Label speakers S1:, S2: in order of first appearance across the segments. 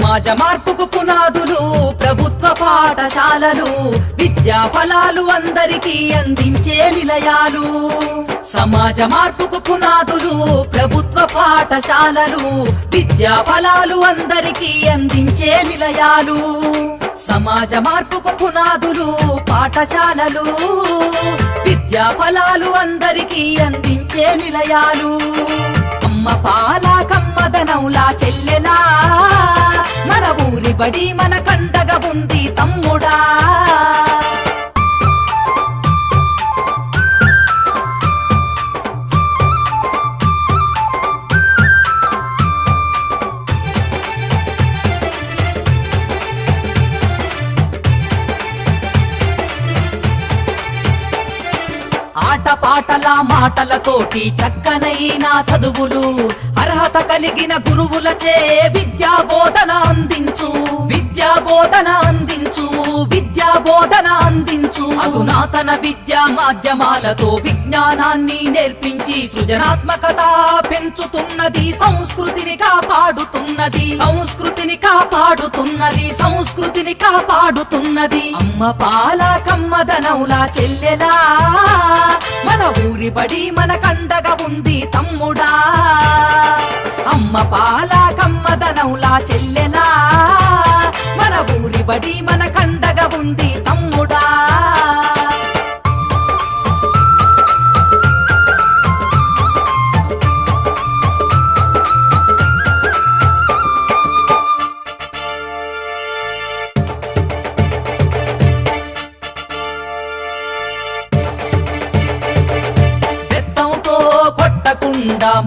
S1: సమాజ మార్పుకు పునాదులు ప్రభుత్వ పాఠశాలలు, విద్యా ఫలాలు అందరికీ అందించే నిలయాలు. సమాజ మార్పుకు పునాదులు ప్రభుత్వ పాఠశాలలు, విద్యా ఫలాలు అందరికీ అందించే నిలయాలు. సమాజ మార్పుకు పునాదులు పాఠశాలలు, విద్యా ఫలాలు అందరికీ అందించే నిలయాలు. అమ్మ పాల కమ్మదనంలా చెల్లెలా, మన ఊరి బడి మన కండగ ఉంది తమ్ముడా. ఆటపాటల మాటలతోటి చక్కనైన చదువులు, అర్హత కలిగిన గురువులచే విద్యా బోధన అందించు, విద్యా బోధన అందించు, విద్యా బోధన అందించు. అధునాతన విద్యా మాధ్యమాలతో విజ్ఞానాన్ని నేర్పించి సృజనాత్మకత పెంచుతున్నది, సంస్కృతిని కాపాడుతున్నది, సంస్కృతిని కాపాడుతున్నది, సంస్కృతిని కాపాడుతున్నది. అమ్మ పాల కమ్మదనవులా చెల్లెలా, మన ఊరి బడి మన కండగా ఉంది తమ్ముడా. అమ్మ పాల కమ్మదనవులా చెల్లెలా, మన ఊరి బడి మన కండగా ఉంది తమ్ముడా.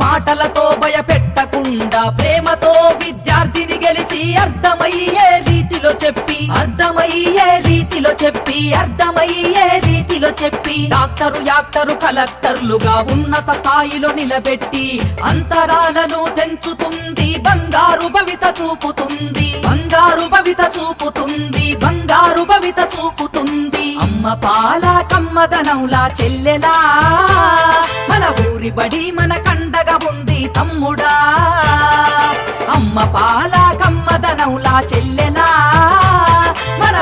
S1: మాటలతో భయపెట్టకుండా ప్రేమతో విద్యార్థిని గెలిచి అర్థమయ్యే రీతిలో చెప్పి, అర్థమయ్యే రీతిలో చెప్పి, అర్థమయ్యే రీతిలో చెప్పి డాక్టరు యాక్టరు కలెక్టర్లుగా ఉన్నత స్థాయిలో నిలబెట్టి అంతరాలను తెంచుతుంది, బంగారు భవిత చూపుతుంది, బంగారు భవిత చూపుతుంది, బంగారు భవిత చూపుతుంది. అమ్మ పాల కమ్మదనవులా చెల్లెలా, మన ఊరి బడి మన కండగా ఉంది తమ్ముడా. అమ్మ పాల